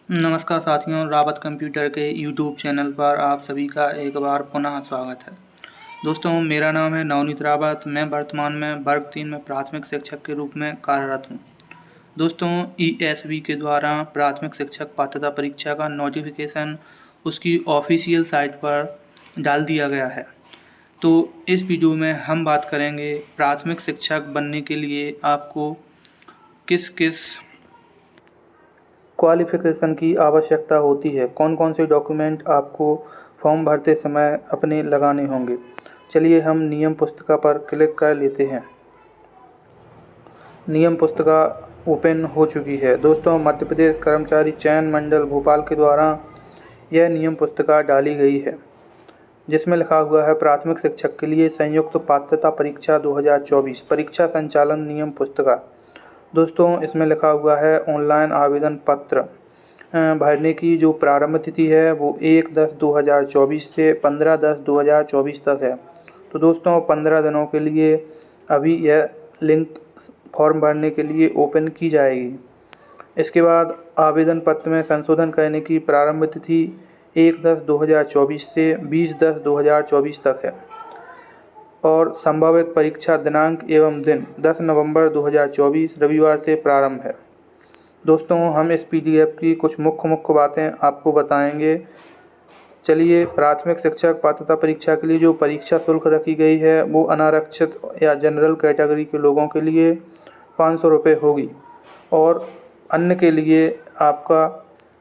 नमस्कार साथियों, रावत कंप्यूटर के यूट्यूब चैनल पर आप सभी का एक बार पुनः स्वागत है। दोस्तों, मेरा नाम है नवनीत रावत। मैं वर्तमान में वर्ग 3 में प्राथमिक शिक्षक के रूप में कार्यरत हूं। दोस्तों, ESV के द्वारा प्राथमिक शिक्षक पात्रता परीक्षा का नोटिफिकेशन उसकी ऑफिशियल साइट पर डाल दिया गया है। तो इस वीडियो में हम बात करेंगे प्राथमिक शिक्षक बनने के लिए आपको किस किस क्वालिफ़िकेशन की आवश्यकता होती है, कौन कौन से डॉक्यूमेंट आपको फॉर्म भरते समय अपने लगाने होंगे। चलिए हम नियम पुस्तिका पर क्लिक कर लेते हैं। नियम पुस्तिका ओपन हो चुकी है। दोस्तों, मध्य प्रदेश कर्मचारी चयन मंडल भोपाल के द्वारा यह नियम पुस्तिका डाली गई है, जिसमें लिखा हुआ है प्राथमिक शिक्षक के लिए संयुक्त पात्रता परीक्षा 2024 परीक्षा संचालन नियम पुस्तिका। दोस्तों, इसमें लिखा हुआ है ऑनलाइन आवेदन पत्र भरने की जो प्रारंभ तिथि है वो 1/10/2024 से 15/10/2024 तक है। तो दोस्तों, 15 दिनों के लिए अभी यह लिंक फॉर्म भरने के लिए ओपन की जाएगी। इसके बाद आवेदन पत्र में संशोधन करने की प्रारंभ तिथि 1/10/2024 से 20/10/2024 तक है और संभावित परीक्षा दिनांक एवं दिन 10 नवंबर 2024 रविवार से प्रारंभ है। दोस्तों, हम इस PDF की कुछ मुख्य बातें आपको बताएंगे। चलिए, प्राथमिक शिक्षक पात्रता परीक्षा के लिए जो परीक्षा शुल्क रखी गई है वो अनारक्षित या जनरल कैटेगरी के लोगों के लिए 500 रुपये होगी और अन्य के लिए आपका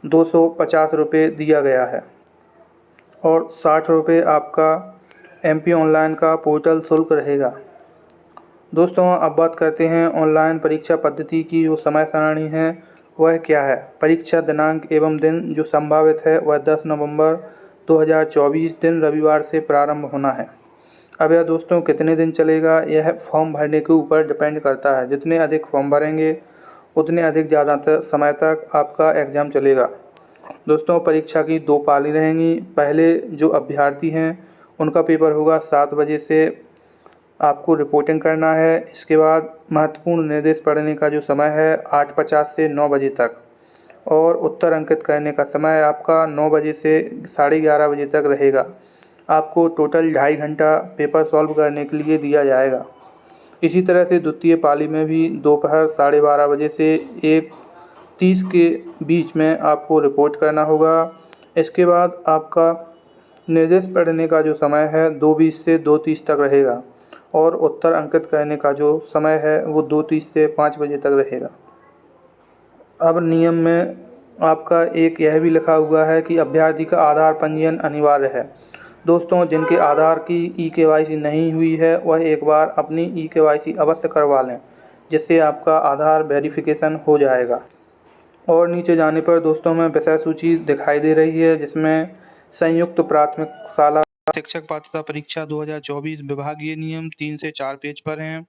250 रुपये दिया गया है और 60 रुपये आपका MP ऑनलाइन का पोर्टल शुल्क रहेगा। दोस्तों, अब बात करते हैं ऑनलाइन परीक्षा पद्धति की जो समय सारणी है वह क्या है। परीक्षा दिनांक एवं दिन जो संभावित है वह 10 नवंबर 2024 दिन रविवार से प्रारंभ होना है। अब यह दोस्तों कितने दिन चलेगा, यह फॉर्म भरने के ऊपर डिपेंड करता है। जितने अधिक फॉर्म भरेंगे उतने अधिक ज़्यादा समय तक आपका एग्ज़ाम चलेगा। दोस्तों, परीक्षा की 2 पाली रहेंगी। पहले जो अभ्यर्थी हैं उनका पेपर होगा 7 बजे से आपको रिपोर्टिंग करना है। इसके बाद महत्वपूर्ण निर्देश पढ़ने का जो समय है 8:50 से 9 बजे तक और उत्तर अंकित करने का समय आपका 9 बजे से 11:30 बजे तक रहेगा। आपको टोटल 2.5 घंटा पेपर सॉल्व करने के लिए दिया जाएगा। इसी तरह से द्वितीय पाली में भी दोपहर 12:30 बजे से 1:30 के बीच में आपको रिपोर्ट करना होगा। इसके बाद आपका निर्देश पढ़ने का जो समय है 2:20 से 2:30 तक रहेगा और उत्तर अंकित करने का जो समय है वो 2:30 से 5 बजे तक रहेगा। अब नियम में आपका एक यह भी लिखा हुआ है कि अभ्यर्थी का आधार पंजीयन अनिवार्य है। दोस्तों, जिनके आधार की EKYC नहीं हुई है वह एक बार अपनी EKYC अवश्य करवा लें, जिससे आपका आधार वेरिफिकेशन हो जाएगा। और नीचे जाने पर दोस्तों में विषय सूची दिखाई दे रही है, जिसमें संयुक्त प्राथमिक शाला शिक्षक पात्रता परीक्षा 2024 विभागीय नियम 3 से 4 पेज पर हैं।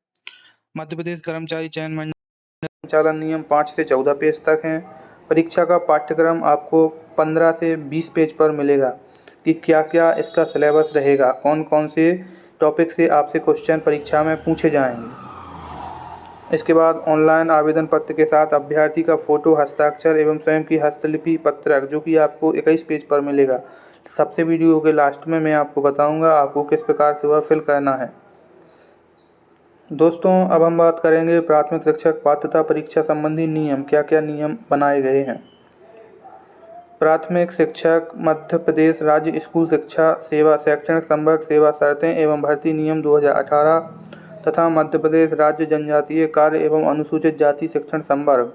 मध्य प्रदेश कर्मचारी चयन मंडल संचालन नियम 5 से 14 पेज तक हैं। परीक्षा का पाठ्यक्रम आपको 15 से 20 पेज पर मिलेगा कि क्या क्या इसका सिलेबस रहेगा, कौन कौन से टॉपिक से आपसे क्वेश्चन परीक्षा में पूछे जाएंगे। इसके बाद ऑनलाइन आवेदन पत्र के साथ अभ्यर्थी का फ़ोटो, हस्ताक्षर एवं स्वयं की हस्तलिपि पत्रक जो कि आपको 21 पेज पर मिलेगा। सबसे वीडियो के लास्ट में मैं आपको बताऊंगा आपको किस प्रकार से वह फिल करना है। दोस्तों, अब हम बात करेंगे प्राथमिक शिक्षक पात्रता परीक्षा संबंधी नियम, क्या क्या नियम बनाए गए हैं। प्राथमिक शिक्षक मध्य प्रदेश राज्य स्कूल शिक्षा सेवा शैक्षणिक संवर्ग सेवा शर्तें एवं भर्ती नियम 2018 तथा मध्य प्रदेश राज्य जनजातीय कार्य एवं अनुसूचित जाति शिक्षण संवर्ग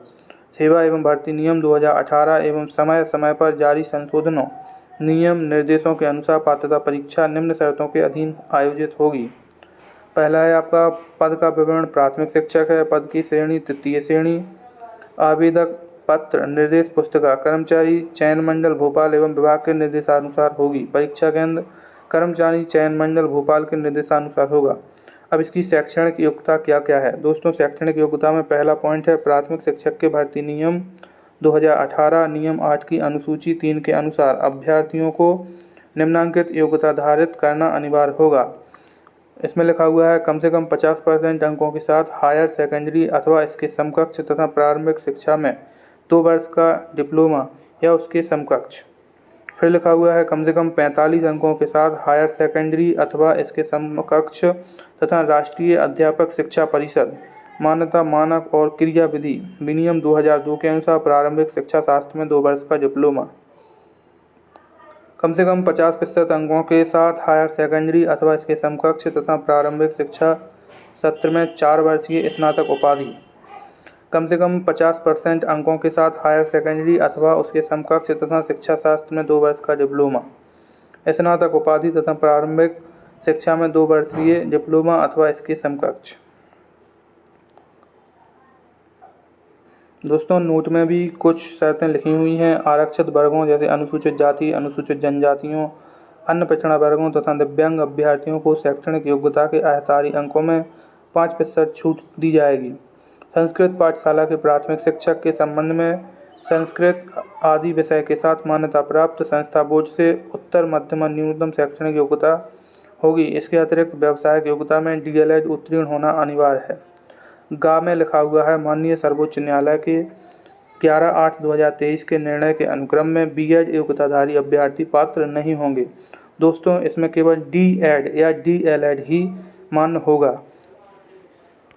सेवा एवं भर्ती नियम 2018 एवं समय समय पर जारी संशोधनों नियम निर्देशों के अनुसार पात्रता परीक्षा निम्न शर्तों के अधीन आयोजित होगी। पहला है आपका पद का विवरण, प्राथमिक शिक्षक है। पद की श्रेणी तृतीय श्रेणी। आवेदक पत्र निर्देश पुस्तिका कर्मचारी चयन मंडल भोपाल एवं विभाग के निर्देशानुसार होगी। परीक्षा केंद्र कर्मचारी चयन मंडल भोपाल के निर्देशानुसार होगा। अब इसकी शैक्षणिक योग्यता क्या क्या है। दोस्तों, शैक्षणिक योग्यता में पहला पॉइंट है प्राथमिक शिक्षक के भर्ती नियम 2018 नियम 8 की अनुसूची 3 के अनुसार अभ्यर्थियों को निम्नांकित योग्यता धारित करना अनिवार्य होगा। इसमें लिखा हुआ है कम से कम 50% अंकों के साथ हायर सेकेंडरी अथवा इसके समकक्ष तथा प्रारंभिक शिक्षा में 2 वर्ष का डिप्लोमा या उसके समकक्ष। फिर लिखा हुआ है कम से कम 45 अंकों के साथ हायर सेकेंडरी अथवा इसके समकक्ष तथा राष्ट्रीय अध्यापक शिक्षा परिषद मान्यता मानक और क्रिया विधि विनियम 2002 के अनुसार प्रारंभिक शिक्षा शास्त्र में 2 वर्ष का डिप्लोमा। कम से कम 50% अंकों के साथ हायर सेकेंडरी अथवा इसके समकक्ष तथा प्रारंभिक शिक्षा सत्र में 4 वर्षीय स्नातक उपाधि। कम से कम 50% अंकों के साथ हायर सेकेंडरी अथवा उसके समकक्ष तथा शिक्षा शास्त्र में 2 वर्ष का डिप्लोमा, स्नातक उपाधि तथा प्रारंभिक शिक्षा में 2 वर्षीय डिप्लोमा अथवा इसके समकक्ष। दोस्तों नोट में भी कुछ शर्तें लिखी हुई हैं। आरक्षित वर्गों जैसे अनुसूचित जाति, अनुसूचित जनजातियों, अन्य पिछड़ा वर्गों तथा दिव्यांग अभ्यर्थियों को शैक्षणिक योग्यता के आधारी अंकों में 5% छूट दी जाएगी। संस्कृत पाठशाला के प्राथमिक शिक्षक के संबंध में संस्कृत आदि विषय के साथ मान्यता प्राप्त संस्था बोर्ड से उत्तर मध्यमा न्यूनतम शैक्षणिक योग्यता होगी। इसके अतिरिक्त व्यावसायिक योग्यता में DLED उत्तीर्ण होना अनिवार्य है। गा में लिखा हुआ है माननीय सर्वोच्च न्यायालय के 11/8/2023 के निर्णय के अनुक्रम में B.Ed योग्यताधारी अभ्यर्थी पात्र नहीं होंगे। दोस्तों इसमें केवल D.Ed या DLED ही मान्य होगा।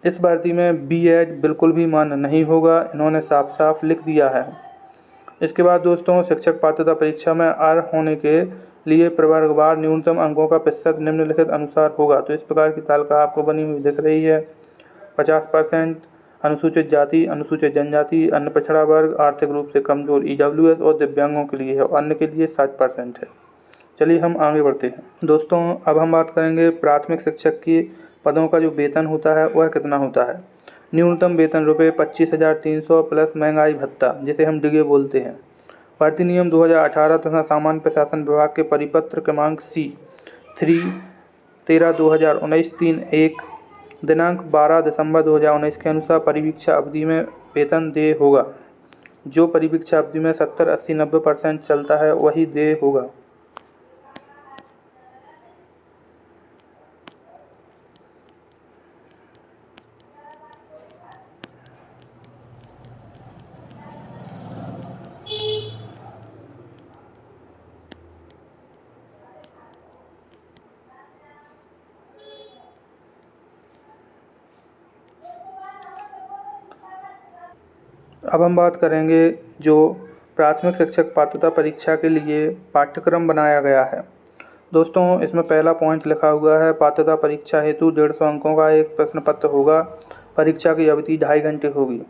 इस भर्ती में B.Ed बिल्कुल भी मान्य नहीं होगा, इन्होंने साफ साफ लिख दिया है। इसके बाद दोस्तों शिक्षक पात्रता परीक्षा में अर्ह होने के लिए प्रवर्गवार न्यूनतम अंकों का प्रतिशत निम्नलिखित अनुसार होगा। तो इस प्रकार की तालिका आपको बनी हुई दिख रही है। 50% अनुसूचित जाति, अनुसूचित जनजाति, अन्य पिछड़ा वर्ग, आर्थिक रूप से कमजोर EWS और दिव्यांगों के लिए है और अन्य के लिए 60% है। चलिए हम आगे बढ़ते हैं। दोस्तों अब हम बात करेंगे प्राथमिक शिक्षक के पदों का जो वेतन होता है वह कितना होता है। न्यूनतम वेतन रुपये 25,300 प्लस महंगाई भत्ता जिसे हम डिगे बोलते हैं। भर्ती नियम 2018 तथा सामान्य प्रशासन विभाग के परिपत्र क्रमांक C 13/2019 3/1 दिनांक 12 दिसंबर 2019 के अनुसार परिवीक्षा अवधि में वेतन देय होगा। जो परिवीक्षा अवधि में 70, 80, 90% चलता है वही देय होगा। अब हम बात करेंगे जो प्राथमिक शिक्षक पात्रता परीक्षा के लिए पाठ्यक्रम बनाया गया है। दोस्तों इसमें पहला पॉइंट लिखा हुआ है पात्रता परीक्षा हेतु 150 अंकों का एक प्रश्न पत्र होगा। परीक्षा की अवधि 2.5 घंटे होगी।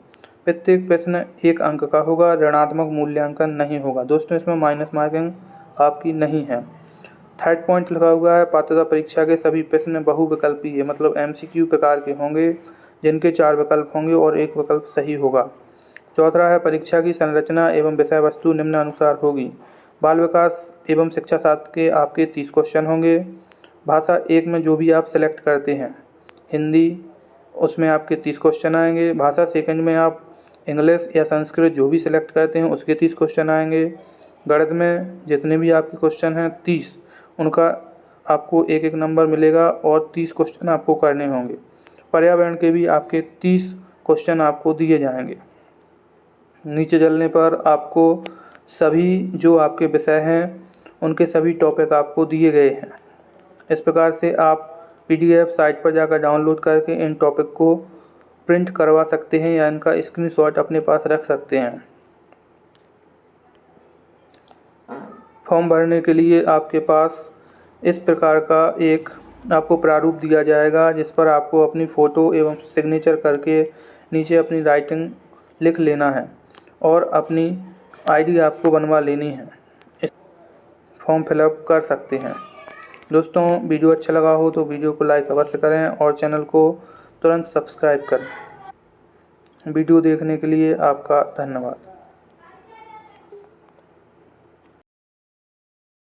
प्रत्येक प्रश्न 1 अंक का होगा। ऋणात्मक मूल्यांकन नहीं होगा। दोस्तों इसमें माइनस मार्किंग आपकी नहीं है। थर्ड पॉइंट लिखा हुआ है पात्रता परीक्षा के सभी प्रश्न बहुविकल्पी है, मतलब MCQ प्रकार के होंगे जिनके 4 विकल्प होंगे और 1 विकल्प सही होगा। चौथा है परीक्षा की संरचना एवं विषय वस्तु निम्नानुसार होगी। बाल विकास एवं शिक्षा शास्त्र के आपके 30 क्वेश्चन होंगे। भाषा 1 में जो भी आप सेलेक्ट करते हैं, हिंदी उसमें आपके 30 क्वेश्चन आएंगे। भाषा सेकंड में आप इंग्लिश या संस्कृत जो भी सिलेक्ट करते हैं उसके 30 क्वेश्चन आएंगे। गणित में जितने भी आपके क्वेश्चन हैं 30, उनका आपको 1-1 नंबर मिलेगा और 30 क्वेश्चन आपको करने होंगे। पर्यावरण के भी आपके 30 क्वेश्चन आपको दिए जाएंगे। नीचे चलने पर आपको सभी जो आपके विषय हैं उनके सभी टॉपिक आपको दिए गए हैं। इस प्रकार से आप PDF साइट पर जाकर डाउनलोड करके इन टॉपिक को प्रिंट करवा सकते हैं या इनका स्क्रीनशॉट अपने पास रख सकते हैं। फॉर्म भरने के लिए आपके पास इस प्रकार का एक आपको प्रारूप दिया जाएगा जिस पर आपको अपनी फ़ोटो एवं सिग्नेचर करके नीचे अपनी राइटिंग लिख लेना है और अपनी ID आपको बनवा लेनी है। इस फॉर्म फिलअप कर सकते हैं। दोस्तों वीडियो अच्छा लगा हो तो वीडियो को लाइक अवश्य करें और चैनल को तुरंत सब्सक्राइब करें। वीडियो देखने के लिए आपका धन्यवाद।